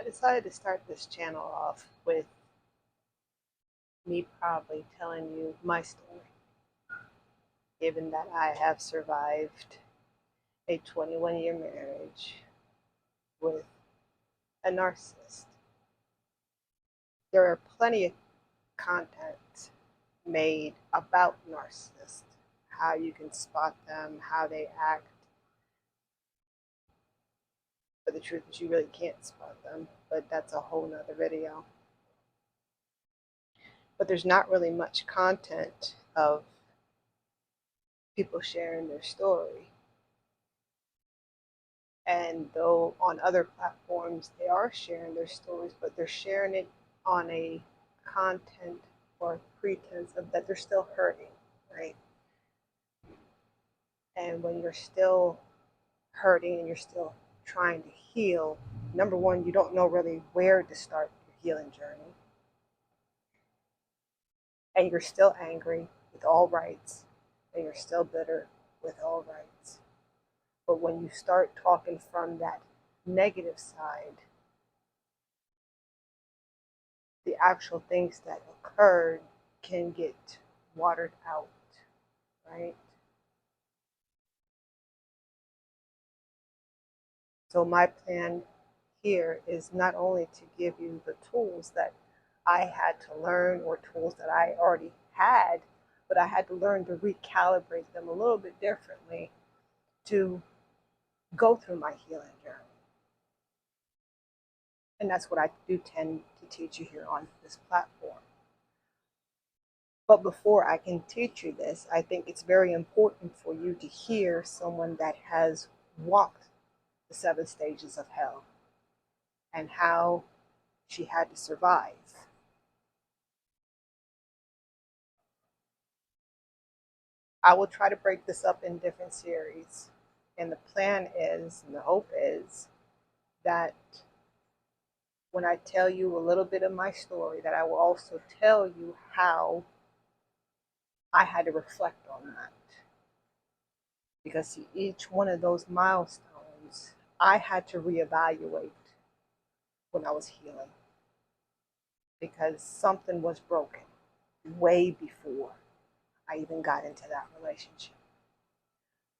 decided to start this channel off with me probably telling you my story, given that I have survived a 21-year marriage with a narcissist. There are plenty of content made about narcissists, how you can spot them, how they act, but the truth is you really can't spot them, but that's a whole nother video. But there's not really much content of people sharing their story. And though on other platforms they are sharing their stories, but they're sharing it on a content or pretense of that they're still hurting, right? And when you're still hurting and you're still trying to heal, number one, you don't know really where to start your healing journey. And you're still angry with all rights, and you're still bitter with all rights. But when you start talking from that negative side, the actual things that occurred can get watered out, right? So my plan here is not only to give you the tools that I had to learn or tools that I already had, but I had to learn to recalibrate them a little bit differently to go through my healing journey. And that's what I do tend to teach you here on this platform. But before I can teach you this, I think it's very important for you to hear someone that has walked the 7 stages of hell and how she had to survive. I will try to break this up in different series. And the plan is, and the hope is, that when I tell you a little bit of my story, that I will also tell you how I had to reflect on that. Because see, each one of those milestones, I had to reevaluate when I was healing. Because something was broken way before I even got into that relationship.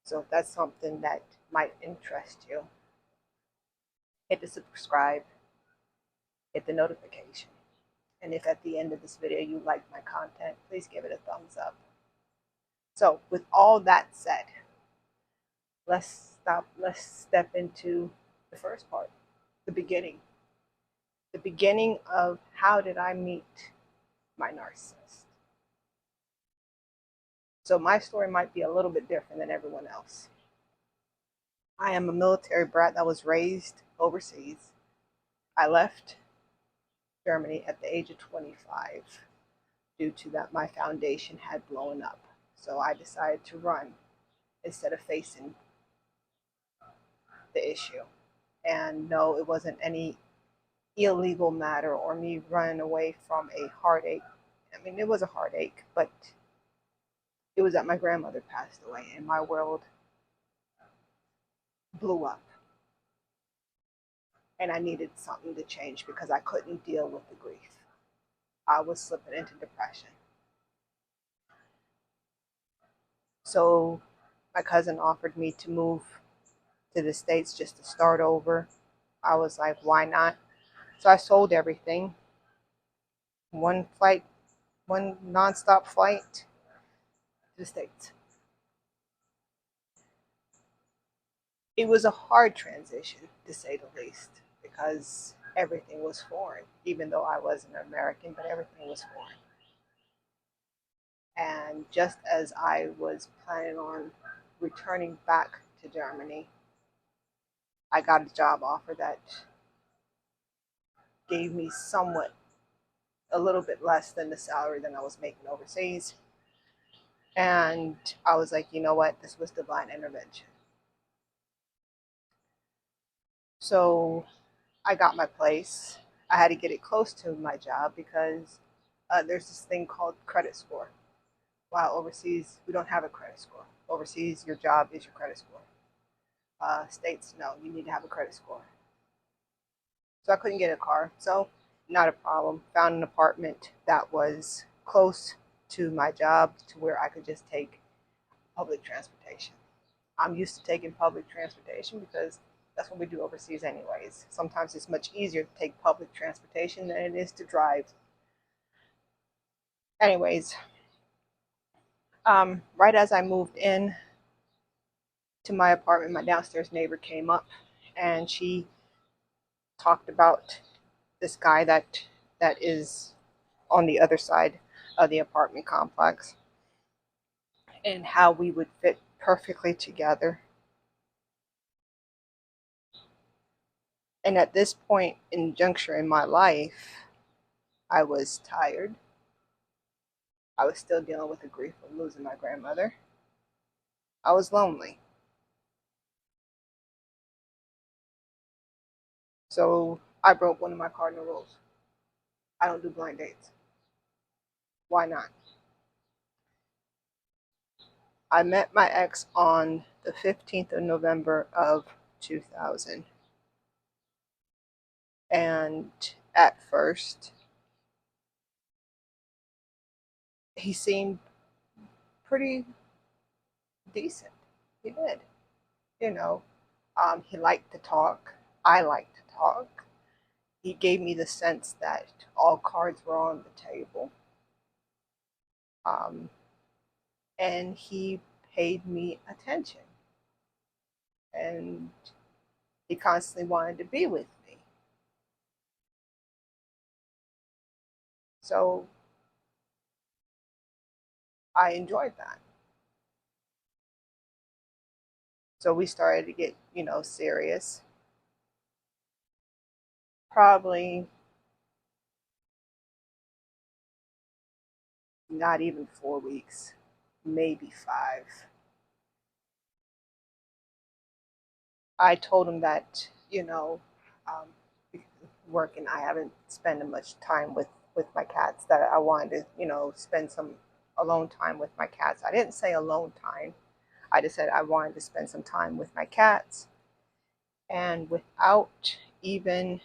So if that's something that might interest you, hit the subscribe, hit the notification. And if at the end of this video you like my content, please give it a thumbs up. So with all that said, let's step into the first part, the beginning. The beginning of how did I meet my narcissist. So my story might be a little bit different than everyone else. I am a military brat that was raised overseas. I left Germany at the age of 25 due to that my foundation had blown up. So I decided to run instead of facing the issue. And no, it wasn't any illegal matter or me running away from a heartache. I mean, it was a heartache, but it was that my grandmother passed away and my world blew up. And I needed something to change because I couldn't deal with the grief. I was slipping into depression. So my cousin offered me to move to the States just to start over. I was like, why not? So I sold everything. One nonstop flight to the States. It was a hard transition, to say the least, because everything was foreign, even though I was an American, but everything was foreign. And just as I was planning on returning back to Germany, I got a job offer that gave me somewhat a little bit less than the salary that I was making overseas. And I was like, you know what? This was divine intervention. So I got my place. I had to get it close to my job because there's this thing called credit score. While overseas, we don't have a credit score. Overseas, your job is your credit score. States, no, you need to have a credit score. So I couldn't get a car. So not a problem. Found an apartment that was close to my job to where I could just take public transportation. I'm used to taking public transportation because that's what we do overseas anyways. Sometimes it's much easier to take public transportation than it is to drive. Anyways, right as I moved in to my apartment, my downstairs neighbor came up and she talked about this guy that is on the other side of the apartment complex and how we would fit perfectly together. And at this point in juncture in my life, I was tired. I was still dealing with the grief of losing my grandmother. I was lonely. So I broke one of my cardinal rules. I don't do blind dates. Why not? I met my ex on the 15th of November of 2000. And at first, he seemed pretty decent. He did. You know, he liked to talk. I liked to talk. He gave me the sense that all cards were on the table. Um, and he paid me attention. And he constantly wanted to be with me. So I enjoyed that. So we started to get, serious. Probably not even 4 weeks, maybe 5. I told him that, working, I haven't spent much time with my cats, that I wanted to, spend some alone time with my cats. I didn't say alone time. I just said I wanted to spend some time with my cats. And without even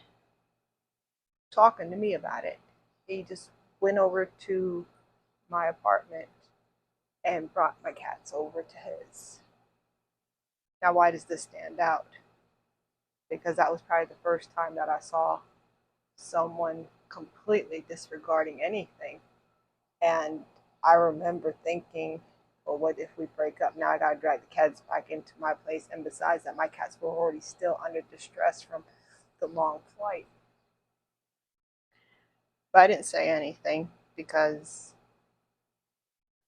talking to me about it, he just went over to my apartment and brought my cats over to his. Now, why does this stand out? Because that was probably the first time that I saw someone completely disregarding anything. And I remember thinking, well, what if we break up? Now I got to drag the cats back into my place. And besides that, my cats were already still under distress from the long flight. But I didn't say anything because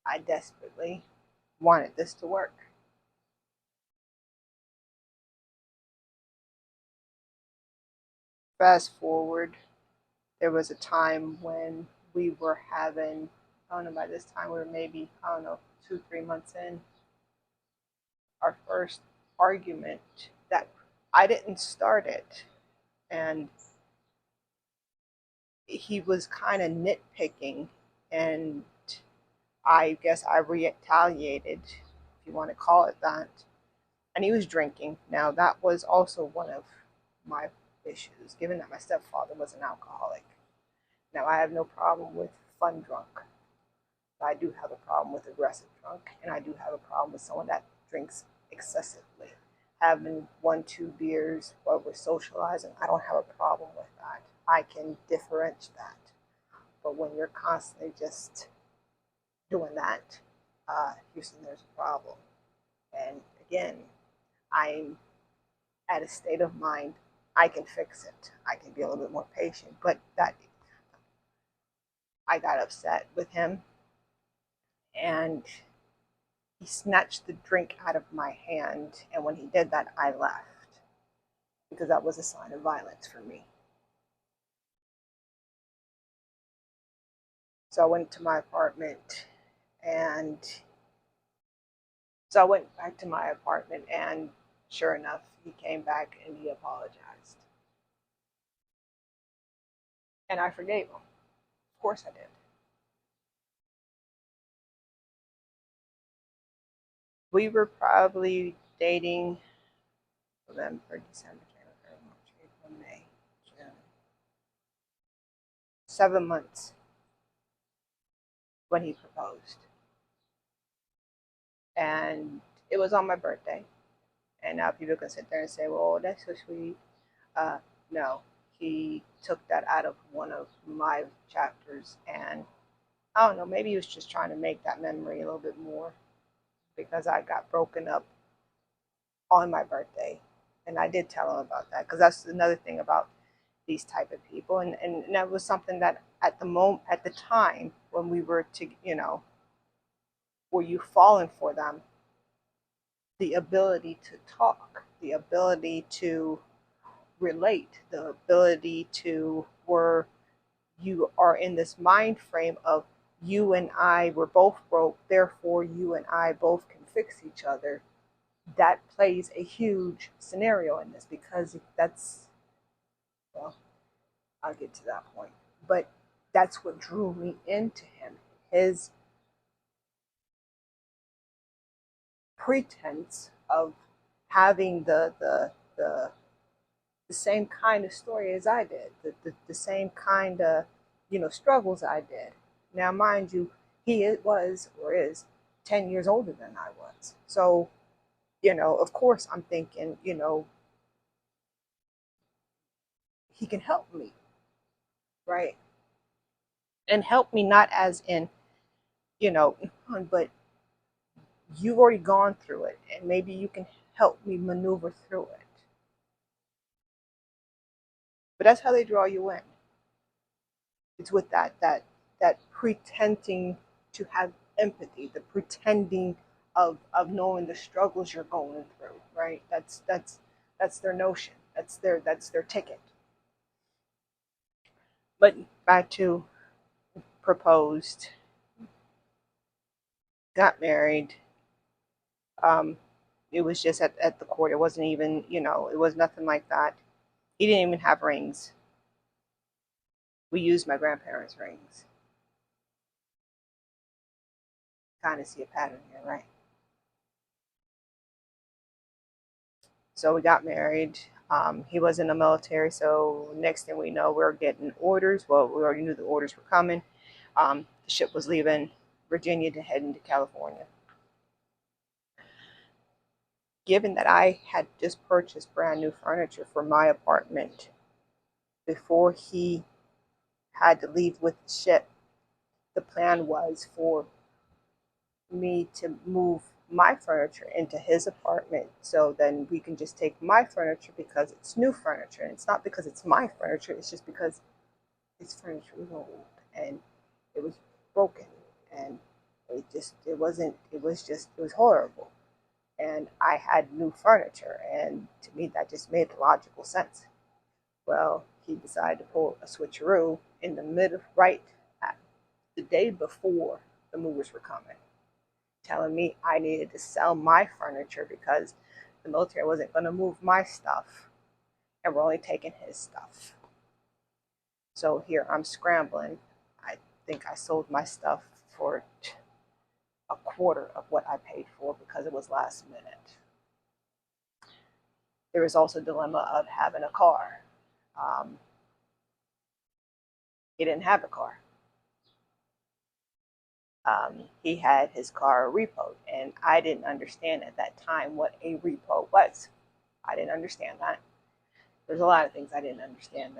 I desperately wanted this to work. Fast forward, there was a time when we were having, I don't know, by this time we were maybe, I don't know, 2, 3 months in, our first argument that I didn't start it. And he was kind of nitpicking, and I guess I retaliated, if you want to call it that. And he was drinking. Now, that was also one of my issues, given that my stepfather was an alcoholic. Now, I have no problem with fun drunk. I do have a problem with aggressive drunk, and I do have a problem with someone that drinks excessively. Having 1, 2 beers while we're socializing, I don't have a problem with that. I can differentiate that. But when you're constantly just doing that, Houston, there's a problem. And again, I'm at a state of mind, I can fix it. I can be a little bit more patient. But that I got upset with him, and he snatched the drink out of my hand. And when he did that, I left because that was a sign of violence for me. So I went to my apartment, and so I went back to my apartment, and sure enough, he came back and he apologized. And I forgave him. Of course I did. We were probably dating November, December, January, March, April, May, June. 7 months when he proposed. And it was on my birthday. And now people can sit there and say, well, that's so sweet. Uh, no, he took that out of one of my chapters. And I don't know, maybe he was just trying to make that memory a little bit more because I got broken up on my birthday. And I did tell him about that because that's another thing about these type of people. And that was something that at the time when we were to, were you falling for them, the ability to talk, the ability to relate, the ability to where you are in this mind frame of you and I were both broke, therefore you and I both can fix each other. That plays a huge scenario in this because that's, well, I'll get to that point. But that's what drew me into him. His pretense of having the same kind of story as I did, the same kind of struggles I did. Now, mind you, he was or is 10 years older than I was. So, of course, I'm thinking, he can help me, right? And help me not as in, but you've already gone through it, and maybe you can help me maneuver through it. But that's how they draw you in. It's with that pretending to have empathy, the pretending of knowing the struggles you're going through, right? That's their notion. That's their ticket. But back to proposed, got married. It was just at the court. It wasn't even, it was nothing like that. He didn't even have rings. We used my grandparents' rings. Kind of see a pattern here, right? So we got married. He was in the military, so next thing we know, we're getting orders. Well, we already knew the orders were coming. The ship was leaving Virginia to head into California. Given that I had just purchased brand new furniture for my apartment before he had to leave with the ship, the plan was for me to move my furniture into his apartment so then we can just take my furniture because it's new furniture. And it's not because it's my furniture, it's just because his furniture was old and it was broken and it was horrible. And I had new furniture, and to me that just made logical sense. Well, he decided to pull a switcheroo in the middle, right at the day before the movers were coming, telling me I needed to sell my furniture because the military wasn't going to move my stuff and we're only taking his stuff. So here I'm scrambling. I think I sold my stuff for a quarter of what I paid for because it was last minute. There was also a dilemma of having a car. He didn't have a car. He had his car repoed, and I didn't understand at that time what a repo was. I didn't understand that. There's a lot of things I didn't understand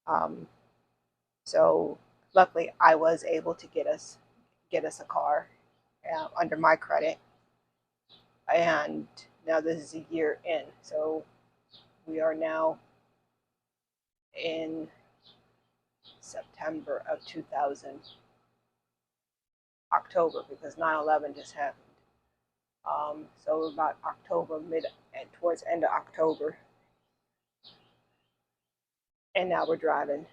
then. So luckily, I was able to get us a car under my credit, and now this is a year in. So we are now in September of 2000. October, because 9/11 just happened. So about October, mid and towards the end of October, and now we're driving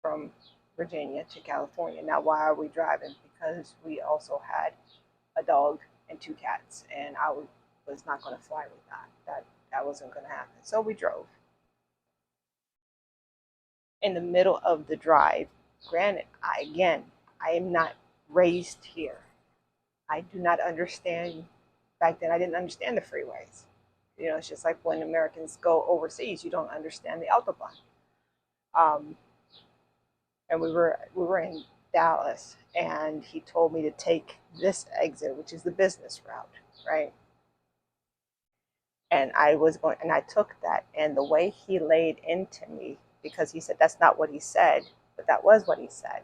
from Virginia to California. Now, why are we driving? Because we also had a dog and 2 cats, and I was not going to fly with that. That wasn't going to happen. So we drove. In the middle of the drive, granted, I am not raised here. I do not understand. Back then, I didn't understand the freeways. It's just like when Americans go overseas, you don't understand the autobahn. Um, and we were in Dallas, and he told me to take this exit, which is the business route, right? And I took that, and the way he laid into me, because he said that's not what he said, but that was what he said.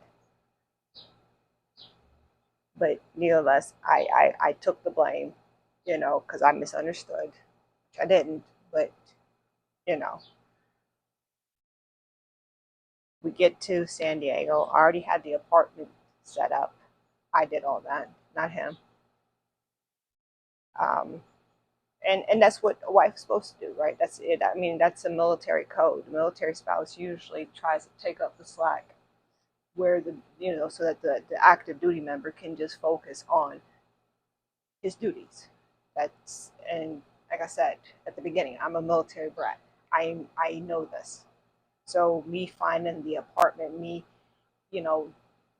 But nevertheless, I took the blame, because I misunderstood, which I didn't, but you know, we get to San Diego. I already had the apartment set up. I did all that, not him. Um, and that's what a wife's supposed to do, right? That's it. I mean, that's a military code. The military spouse usually tries to take up the slack, where so that the active duty member can just focus on his duties. And like I said at the beginning, I'm a military brat. I know this. So me finding the apartment, me, you know,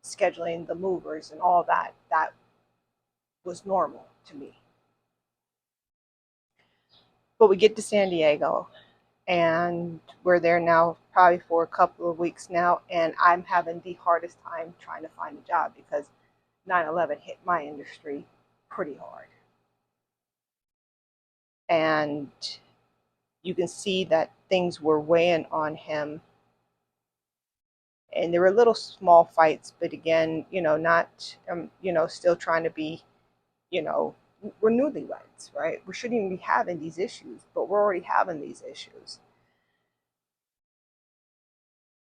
scheduling the movers and all that was normal to me. But we get to San Diego, and we're there now probably for a couple of weeks now, and I'm having the hardest time trying to find a job because 9/11 hit my industry pretty hard. And you can see that things were weighing on him, and there were little small fights, but again, not still trying to be, you know we're newlyweds, right? We shouldn't even be having these issues, but we're already having these issues,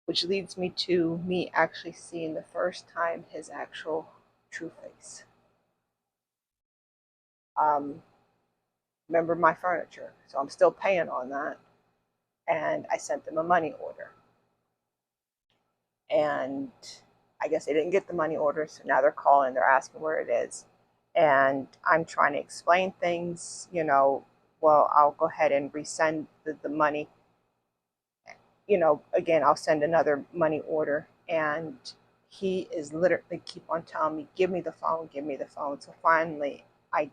which leads me to me actually seeing the first time his actual true face. um, Remember my furniture, so I'm still paying on that, and I sent them a money order, and I guess they didn't get the money order, so now they're calling, they're asking where it is. And I'm trying to explain things, well, I'll go ahead and resend the money. Again, I'll send another money order. And he is literally keep on telling me, give me the phone, give me the phone. So finally, I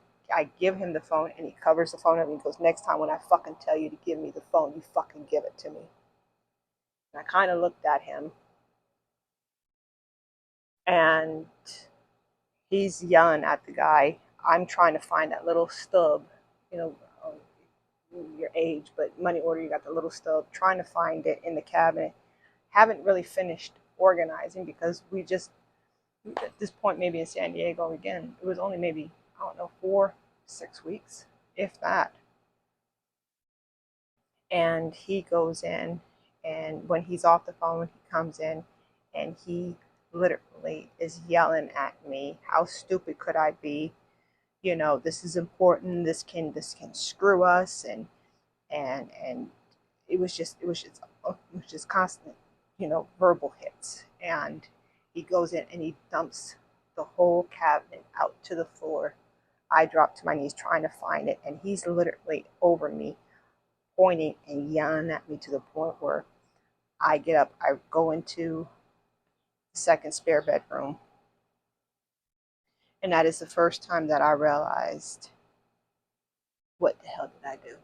give him the phone, and he covers the phone up, and he goes, next time when I fucking tell you to give me the phone, you fucking give it to me. And I kind of looked at him, and he's yelling at the guy. I'm trying to find that little stub, you know, your age, but money order, you got the little stub, trying to find it in the cabinet. Haven't really finished organizing because we just, at this point, maybe in San Diego again, it was only maybe, I don't know, 4, 6 weeks, if that. And he goes in, and when he's off the phone, he comes in, and he literally is yelling at me. How stupid could I be? This is important. This can screw us, and it was just constant, verbal hits. And he goes in and he dumps the whole cabinet out to the floor. I drop to my knees trying to find it, and he's literally over me, pointing and yelling at me to the point where I get up. I go into the second spare bedroom, and that is the first time that I realized, what the hell did I do?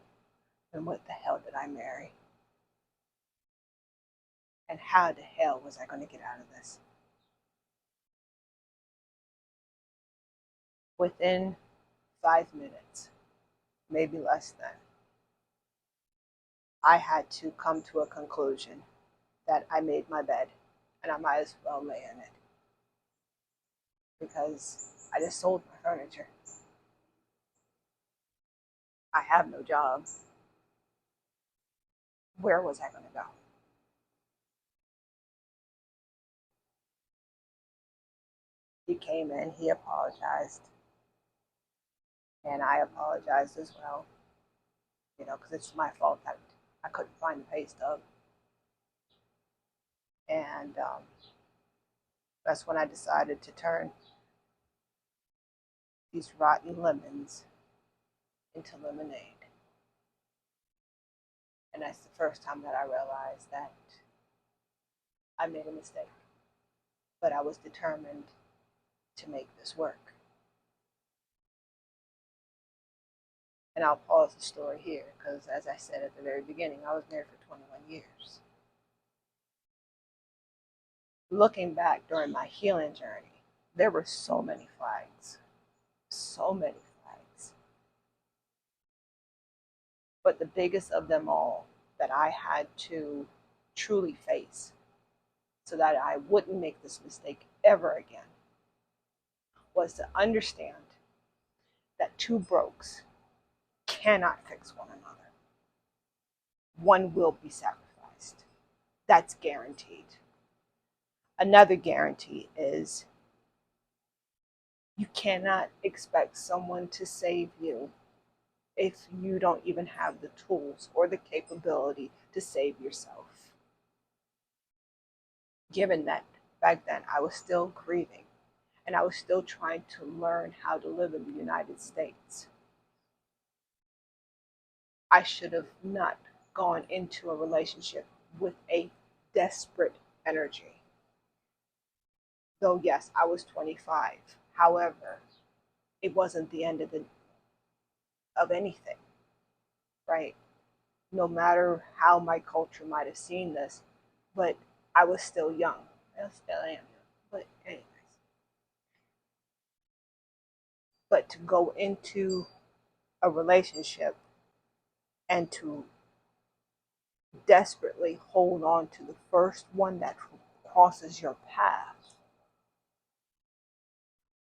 And what the hell did I marry? And how the hell was I going to get out of this? Within 5 minutes, maybe less than, I had to come to a conclusion that I made my bed, and I might as well lay in it, because I just sold my furniture. I have no job. Where was I going to go? He came in, he apologized, and I apologized as well, because it's my fault that I couldn't find the pay stub. And that's when I decided to turn these rotten lemons into lemonade. And that's the first time that I realized that I made a mistake. But I was determined to make this work. And I'll pause the story here because, as I said at the very beginning, I was married for 21 years. looking back during my healing journey, there were so many flags, so many flags. But the biggest of them all that I had to truly face so that I wouldn't make this mistake ever again was to understand that two brokes cannot fix one another. One will be sacrificed. That's guaranteed. Another guarantee is you cannot expect someone to save you if you don't even have the tools or the capability to save yourself. Given that back then I was still grieving and I was still trying to learn how to live in the United States, I should have not gone into a relationship with a desperate energy. Though, yes, I was 25. However, it wasn't the end of anything, right? No matter how my culture might have seen this, but I was still young. I still am young. But anyways, but to go into a relationship and to desperately hold on to the first one that crosses your path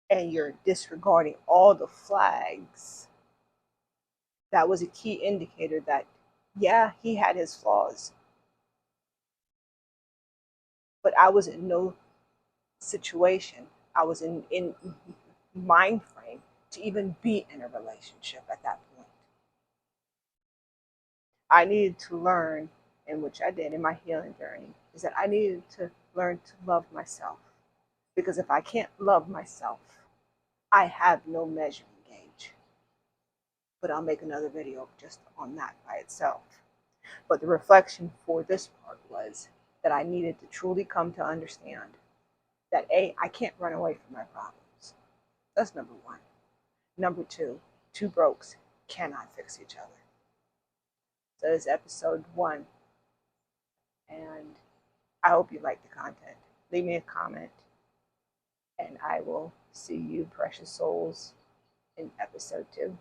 and you're disregarding all the flags, that was a key indicator that, yeah, he had his flaws, but I was in no situation, I was in mind frame to even be in a relationship at that point. I needed to learn, and which I did in my healing journey, is that I needed to learn to love myself. Because if I can't love myself, I have no measuring gauge. But I'll make another video just on that by itself. But the reflection for this part was that I needed to truly come to understand that A, I can't run away from my problems. That's number one. Number two, two brokes cannot fix each other. So this is episode 1, and I hope you like the content. Leave me a comment, and I will see you, precious souls, in episode 2.